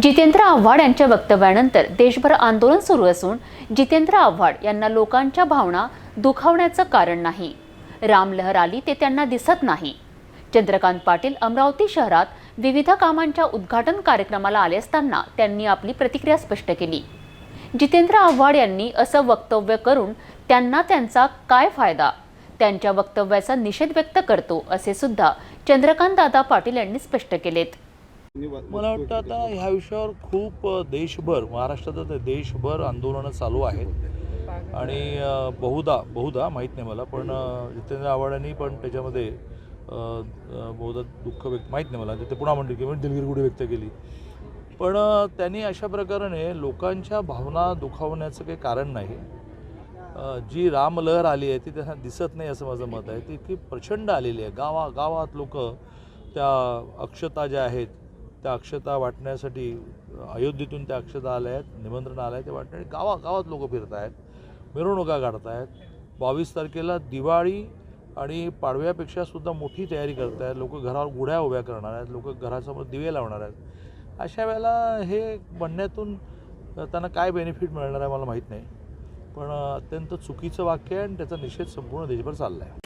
जितेंद्र आव्हाड यांच्या वक्तव्यानंतर देशभर आंदोलन सुरू असून जितेंद्र आव्हाड यांना लोकांच्या भावना दुखावण्याचं कारण नाही. रामलहर आली ते त्यांना दिसत नाही. चंद्रकांत पाटील अमरावती शहरात विविध कामांच्या उद्घाटन कार्यक्रमाला आले असताना त्यांनी आपली प्रतिक्रिया स्पष्ट केली. जितेंद्र आव्हाड यांनी असं वक्तव्य करून त्यांना त्यांचा काय फायदा, त्यांच्या वक्तव्याचा निषेध व्यक्त करतो असे सुद्धा चंद्रकांत दादा पाटील यांनी स्पष्ट केलेत. मला वाटतं आता ह्या विषयावर खूप देशभर, महाराष्ट्रात देशभर आंदोलनं चालू आहेत आणि बहुधा माहीत नाही मला, पण जितेंद्र आव्हाडांनी पण त्याच्यामध्ये बहुधा दुःख माहीत नाही मला, ते पुन्हा म्हणते किंवा दिलगिरी व्यक्त केली. पण त्यांनी अशा प्रकारे लोकांच्या भावना दुखावण्याचं काही कारण नाही. जी रामलहर आली आहे ती त्यांना दिसत नाही असं माझं मत आहे. ती इतकी प्रचंड आलेली आहे. गावागावात लोक त्या अक्षता ज्या आहेत त्या अक्षता वाटण्यासाठी अयोध्येतून त्या अक्षता आल्या आहेत, निमंत्रण आलं आहे ते वाटण्यासाठी गावागावात लोक फिरत आहेत, मिरवणुका काढत आहेत. 22 तारखेला दिवाळी आणि पाडव्यापेक्षा सुद्धा मोठी तयारी करत आहेत. लोक घरावर गुढ्या उभ्या करणार आहेत, लोक घरासमोर दिवे लावणार आहेत. अशा वेळेला हे म्हणण्यातून त्यांना काय बेनिफिट मिळणार आहे मला माहीत नाही, पण अत्यंत चुकीचं वाक्य आहे आणि त्याचा निषेध संपूर्ण देशभर चालला आहे.